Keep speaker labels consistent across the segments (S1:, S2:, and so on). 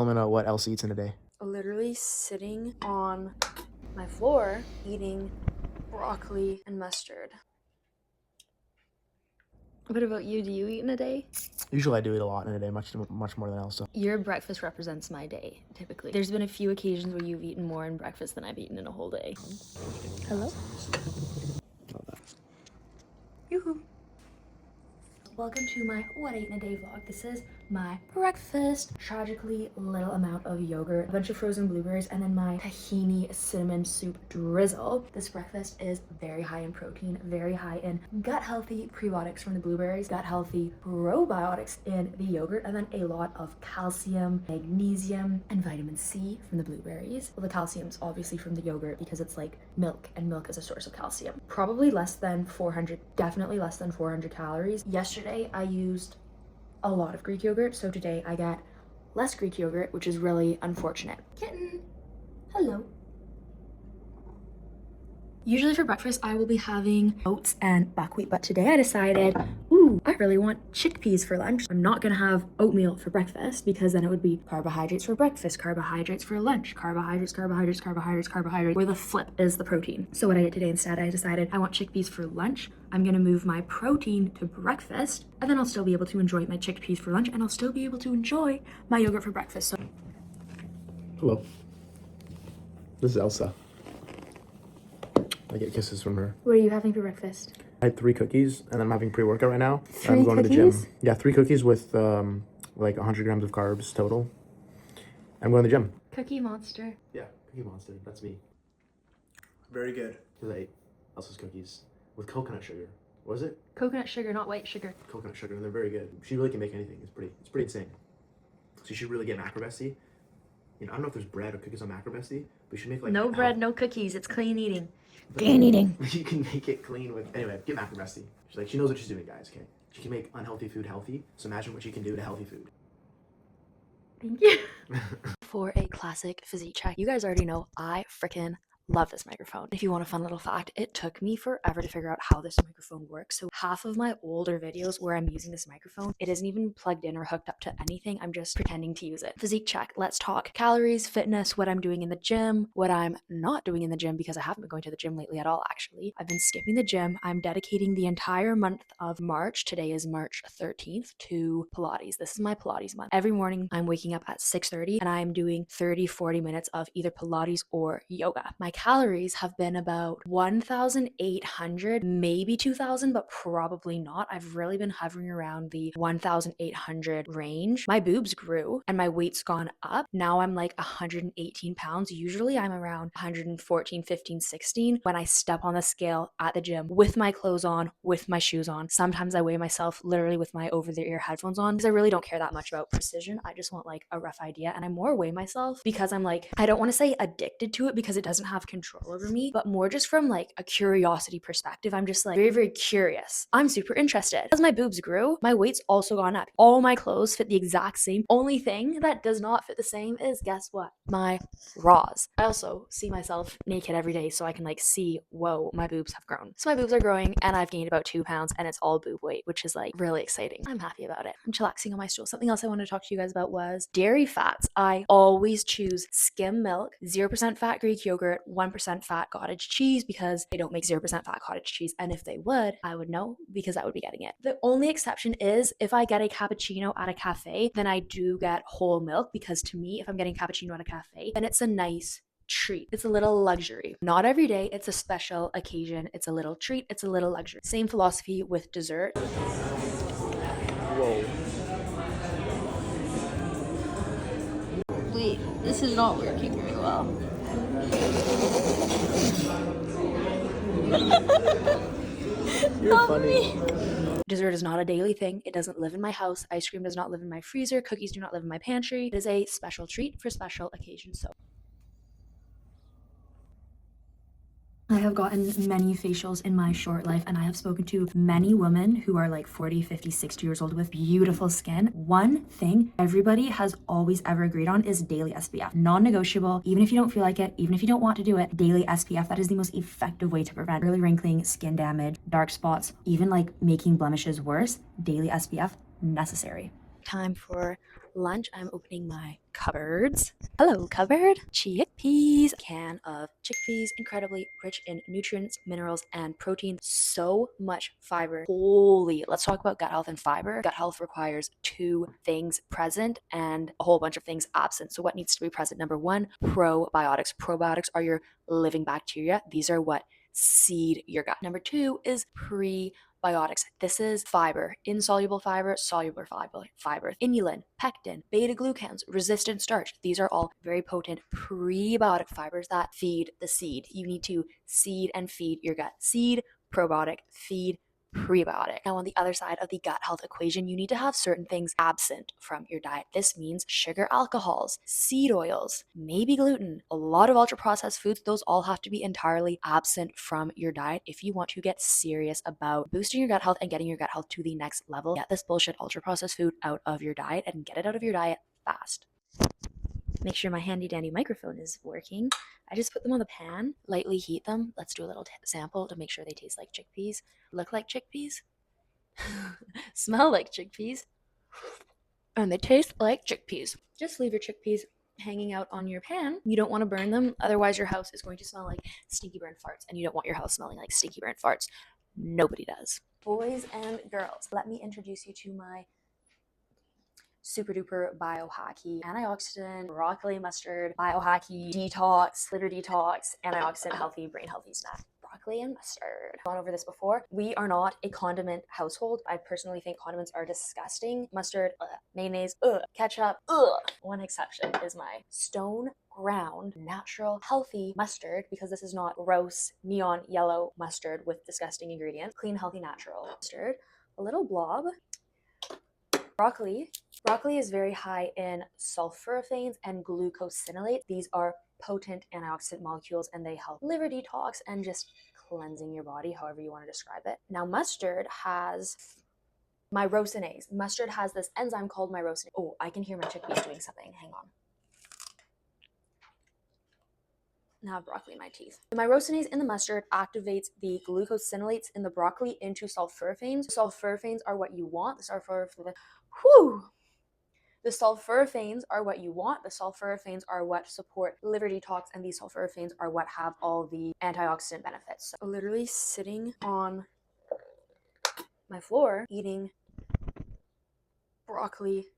S1: I want to know what else eats in a day.
S2: Literally sitting on my floor eating broccoli and mustard. What about you? Do you eat in a day?
S1: Usually I do eat a lot in a day, much more than else. So.
S2: Your breakfast represents my day, typically. There's been a few occasions where you've eaten more in breakfast than I've eaten in a whole day. Hello? Yoo-hoo. Welcome to my what I eat in a day vlog. This is my breakfast. Tragically little amount of yogurt, a bunch of frozen blueberries, and then my tahini cinnamon soup drizzle. This breakfast is very high in protein, very high in gut healthy prebiotics from the blueberries, gut healthy probiotics in the yogurt, and then a lot of calcium, magnesium, and vitamin C from the blueberries. Well, the calcium's obviously from the yogurt because it's like milk, and milk is a source of calcium. Probably less than 400, definitely less than 400 calories. Yesterday I used a lot of Greek yogurt, so today I got less Greek yogurt, which is really unfortunate. Kitten, hello. Usually for breakfast, I will be having oats and buckwheat, but today I decided, I really want chickpeas for lunch. I'm not gonna have oatmeal for breakfast because then it would be carbohydrates for breakfast, carbohydrates for lunch, carbohydrates, carbohydrates, carbohydrates, carbohydrates, where the flip is the protein. So what I did today instead, I decided I want chickpeas for lunch. I'm gonna move my protein to breakfast, and then I'll still be able to enjoy my chickpeas for lunch, and I'll still be able to enjoy my yogurt for breakfast. So.
S1: Hello. This is Elsa. I get kisses from her.
S2: What are you having for breakfast?
S1: I had 3 cookies, and I'm having pre-workout right now.
S2: 3
S1: I'm going
S2: cookies?
S1: to the gym. Yeah, 3 cookies with like 100 grams of carbs total. I'm going to the gym.
S2: Cookie Monster.
S1: Yeah, Cookie Monster. That's me. Very good. Because I ate Elsa's cookies with coconut sugar. What is it?
S2: Coconut sugar, not white sugar.
S1: Coconut sugar, and they're very good. She really can make anything. It's pretty insane. So you should really get macro bestie. You know, I don't know if there's bread or cookies on macro bestie, but you should make like
S2: no bread, no cookies. It's clean eating.
S1: Clean eating. You can make it clean with anyway. Get macro bestie. She's like, she knows what she's doing, guys. Okay, she can make unhealthy food healthy. So imagine what she can do to healthy food.
S2: Thank you. For a classic physique check, you guys already know I frickin' love this microphone. If you want a fun little fact, it took me forever to figure out how this microphone works. So half of my older videos where I'm using this microphone, it isn't even plugged in or hooked up to anything. I'm just pretending to use it. Physique check. Let's talk calories, fitness, what I'm doing in the gym, what I'm not doing in the gym because I haven't been going to the gym lately at all, actually. I've been skipping the gym. I'm dedicating the entire month of March. Today is March 13th to Pilates. This is my Pilates month. Every morning I'm waking up at 6:30 and I'm doing 30-40 minutes of either Pilates or yoga. My calories have been about 1,800, maybe 2,000, but probably not. I've really been hovering around the 1,800 range. My boobs grew and my weight's gone up. Now I'm like 118 pounds. Usually I'm around 114, 15, 16 when I step on the scale at the gym with my clothes on, with my shoes on. Sometimes I weigh myself literally with my over-the-ear headphones on because I really don't care that much about precision. I just want like a rough idea, and I more weigh myself because I'm like, I don't want to say addicted to it because it doesn't have control over me, but more just from like a curiosity perspective. I'm just like very, very curious. I'm super interested. As my boobs grew, my weight's also gone up. All my clothes fit the exact same. Only thing that does not fit the same is, guess what? My bras. I also see myself naked every day so I can like see, whoa, my boobs have grown. So my boobs are growing and I've gained about 2 pounds and it's all boob weight, which is like really exciting. I'm happy about it. I'm chillaxing on my stool. Something else I wanted to talk to you guys about was dairy fats. I always choose skim milk, 0% fat Greek yogurt, 1% fat cottage cheese because they don't make 0% fat cottage cheese. And if they would, I would know because I would be getting it. The only exception is if I get a cappuccino at a cafe, then I do get whole milk because to me, if I'm getting cappuccino at a cafe, then it's a nice treat. It's a little luxury. Not every day. It's a special occasion. It's a little treat. It's a little luxury. Same philosophy with dessert.
S1: Whoa.
S2: Wait, this is not working very well.
S1: You're funny.
S2: Dessert is not a daily thing. It doesn't live in my house. Ice cream does not live in my freezer. Cookies do not live in my pantry. It is a special treat for special occasions. So I have gotten many facials in my short life, and I have spoken to many women who are like 40, 50, 60 years old with beautiful skin. One thing everybody has always ever agreed on is daily SPF. Non-negotiable, even if you don't feel like it, even if you don't want to do it, daily SPF. That is the most effective way to prevent early wrinkling, skin damage, dark spots, even like making blemishes worse. Daily SPF necessary. Time for lunch, I'm opening my cupboards. Hello, cupboard. Chickpeas. Can of chickpeas, incredibly rich in nutrients, minerals, and protein. So much fiber. Holy, let's talk about gut health and fiber. Gut health requires two things present and a whole bunch of things absent. So what needs to be present? Number one, probiotics. Probiotics are your living bacteria. These are what seed your gut. Number two is prebiotics. This is fiber, insoluble fiber, soluble fiber, inulin, pectin, beta glucans, resistant starch. These are all very potent prebiotic fibers that feed the seed. You need to seed and feed your gut. Seed, probiotic, feed, prebiotic. Now, on the other side of the gut health equation, you need to have certain things absent from your diet. This means sugar, alcohols, seed oils, maybe gluten, a lot of ultra processed foods. Those all have to be entirely absent from your diet if you want to get serious about boosting your gut health and getting your gut health to the next level. Get this bullshit ultra processed food out of your diet and get it out of your diet fast. Make sure my handy dandy microphone is working. I just put them on the pan, lightly heat them. Let's do a little sample to make sure they taste like chickpeas, look like chickpeas, smell like chickpeas, and they taste like chickpeas. Just leave your chickpeas hanging out on your pan. You don't want to burn them, otherwise your house is going to smell like stinky burnt farts, and you don't want your house smelling like stinky burnt farts. Nobody does. Boys and girls, let me introduce you to my super duper biohacky antioxidant, broccoli mustard, biohacky detox, liver detox, antioxidant healthy, brain healthy snack. Broccoli and mustard. I've gone over this before. We are not a condiment household. I personally think condiments are disgusting. Mustard, mayonnaise, ketchup, One exception is my stone ground, natural, healthy mustard, because this is not gross, neon yellow mustard with disgusting ingredients. Clean, healthy, natural mustard. A little blob. Broccoli is very high in sulforaphanes and glucosinolates. These are potent antioxidant molecules and they help liver detox and just cleansing your body, however you want to describe it. Now, mustard has myrosinase. Mustard has this enzyme called myrosinase. Oh, I can hear my chickpeas doing something. Hang on. Now I have broccoli in my teeth. The myrosinase in the mustard activates the glucosinolates in the broccoli into sulforaphanes. Sulforaphanes are what you want. The sulforaphanes are what you want. The sulforaphanes are what support liver detox, and these sulforaphanes are what have all the antioxidant benefits. So literally sitting on my floor eating broccoli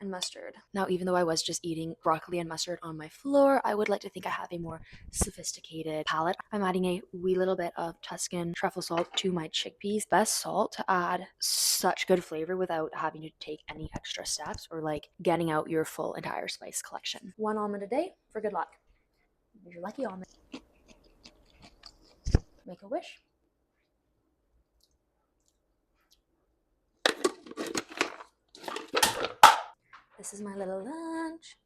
S2: and mustard. Now, even though I was just eating broccoli and mustard on my floor, I would like to think I have a more sophisticated palate. I'm adding a wee little bit of Tuscan truffle salt to my chickpeas. Best salt to add such good flavor without having to take any extra steps or like getting out your full entire spice collection. 1 almond a day for good luck. Here's your lucky almond. Make a wish. This is my little lunch.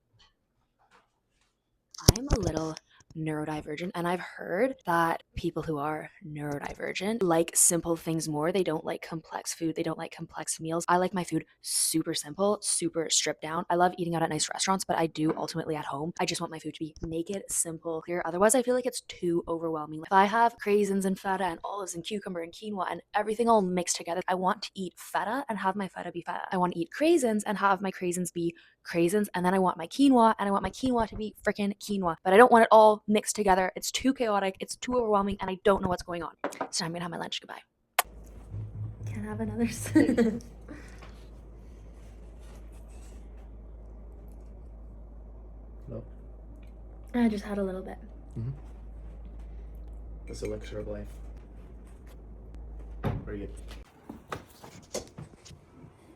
S2: I'm a little neurodivergent, and I've heard that people who are neurodivergent like simple things more. They don't like complex food. They don't like complex meals. I like my food super simple, super stripped down. I love eating out at nice restaurants, but I do ultimately at home. I just want my food to be naked, simple, clear. Otherwise, I feel like it's too overwhelming. If I have craisins and feta and olives and cucumber and quinoa and everything all mixed together, I want to eat feta and have my feta be feta. I want to eat craisins and have my craisins be craisins, and then I want my quinoa and I want my quinoa to be freaking quinoa, but I don't want it all mixed together. It's too chaotic, it's too overwhelming, and I don't know what's going on. So I'm gonna have my lunch. Goodbye. Can I have another sip?
S1: No.
S2: I just had a little bit.
S1: This elixir of life. Very good.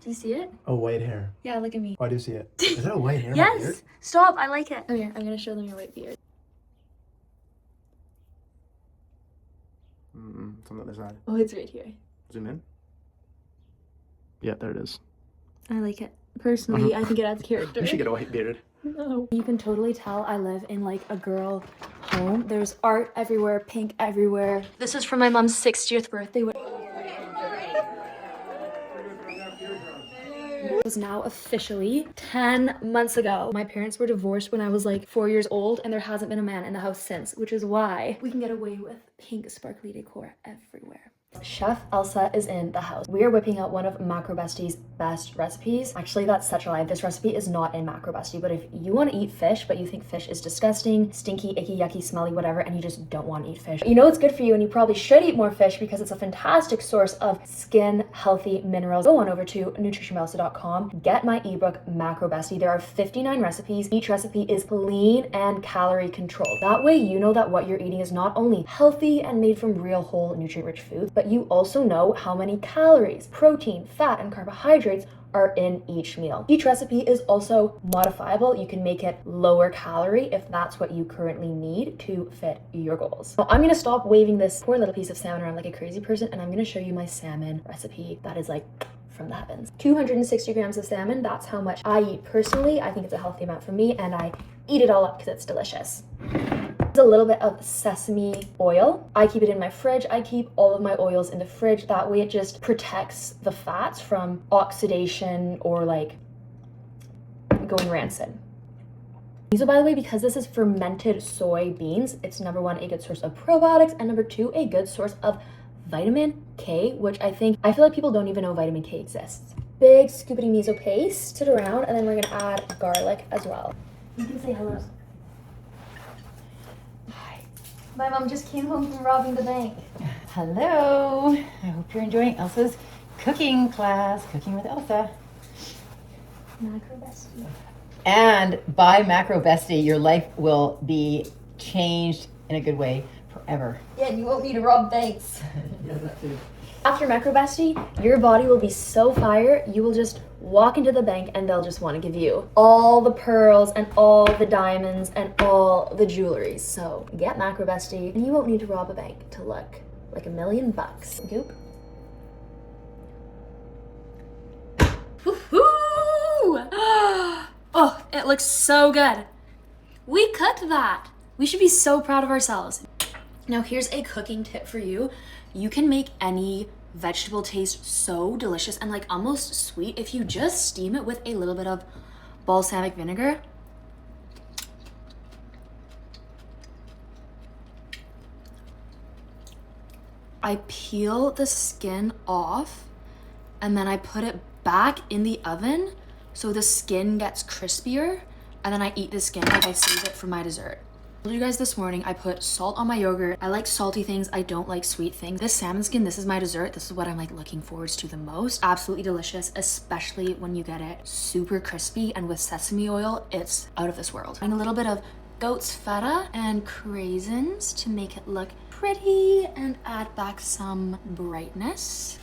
S2: Do you see it?
S1: Oh, white hair.
S2: Yeah, look at me.
S1: Oh, I do see it. Is that a white hair?
S2: Yes! Stop, I like it. Okay, I'm gonna show them your white beard.
S1: It's on the other side.
S2: Oh, it's right here.
S1: Zoom in. Yeah, there it is.
S2: I like it. Personally, I think it adds character.
S1: You should get a white beard.
S2: No. You can totally tell I live in like a girl home. There's art everywhere, pink everywhere. This is from my mom's 60th birthday. It was now officially 10 months ago. My parents were divorced when I was like 4 years old, and there hasn't been a man in the house since, which is why we can get away with pink sparkly decor everywhere. Chef Elsa is in the house. We are whipping out one of Macro Bestie's best recipes. Actually, that's such a lie. This recipe is not in Macro Bestie, but if you want to eat fish, but you think fish is disgusting, stinky, icky, yucky, smelly, whatever, and you just don't want to eat fish, you know it's good for you and you probably should eat more fish because it's a fantastic source of skin healthy minerals. Go on over to nutritionbelsa.com, get my ebook Macro Bestie. There are 59 recipes. Each recipe is clean and calorie controlled. That way you know that what you're eating is not only healthy and made from real whole nutrient-rich foods, but you also know how many calories, protein, fat, and carbohydrates are in each meal. Each recipe is also modifiable. You can make it lower calorie if that's what you currently need to fit your goals. Now, I'm gonna stop waving this poor little piece of salmon around like a crazy person, and I'm gonna show you my salmon recipe that is like from the heavens. 260 grams of salmon, that's how much I eat personally. I think it's a healthy amount for me, and I eat it all up because it's delicious. A little bit of sesame oil. I keep it in my fridge. I keep all of my oils in the fridge. That way it just protects the fats from oxidation or like going rancid. So by the way, because this is fermented soybeans, it's number one, a good source of probiotics, and number two, a good source of vitamin K, which I feel like people don't even know vitamin K exists. Big scoopity miso paste, sit around, and then we're gonna add garlic as well. You can say hello. My mom just came home from robbing the bank.
S3: Hello. I hope you're enjoying Elsa's cooking class, Cooking with Elsa.
S2: Macro Bestie.
S3: And by Macro Bestie, your life will be changed in a good way forever.
S2: Yeah, and you won't need to rob banks.
S1: Yeah, that too.
S2: After Macro Bestie, your body will be so fire, you will just walk into the bank and they'll just want to give you all the pearls and all the diamonds and all the jewelry. So get Macro Bestie and you won't need to rob a bank to look like $1 million. Goop. Woohoo! Oh, it looks so good. We cooked that. We should be so proud of ourselves. Now here's a cooking tip for you. You can make any vegetable taste so delicious and like almost sweet if you just steam it with a little bit of balsamic vinegar. I peel the skin off and then I put it back in the oven so the skin gets crispier, and then I eat the skin like I save it for my dessert. I told you guys this morning I put salt on my yogurt. I like salty things, I don't like sweet things. This salmon skin, this is my dessert. This is what I'm like looking forward to the most. Absolutely delicious, especially when you get it super crispy, and with sesame oil, it's out of this world. And a little bit of goat's feta and craisins to make it look pretty and add back some brightness.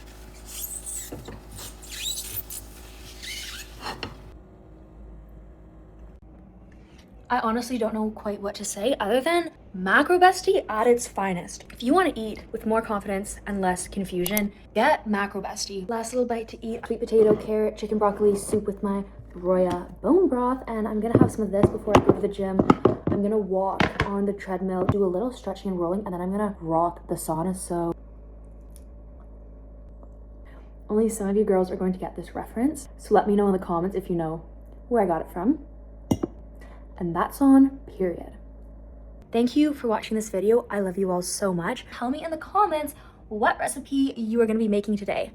S2: I honestly don't know quite what to say other than Macro Bestie at its finest. If you want to eat with more confidence and less confusion, get Macro Bestie. Last little bite to eat: sweet potato, carrot, chicken broccoli soup with my broya bone broth, and I'm gonna have some of this before I go to the gym. I'm gonna walk on the treadmill, do a little stretching and rolling, and then I'm gonna rock the sauna. So only some of you girls are going to get this reference, so let me know in the comments if you know where I got it from. And that's on period. Thank you for watching this video. I love you all so much. Tell me in the comments what recipe you are going to be making today.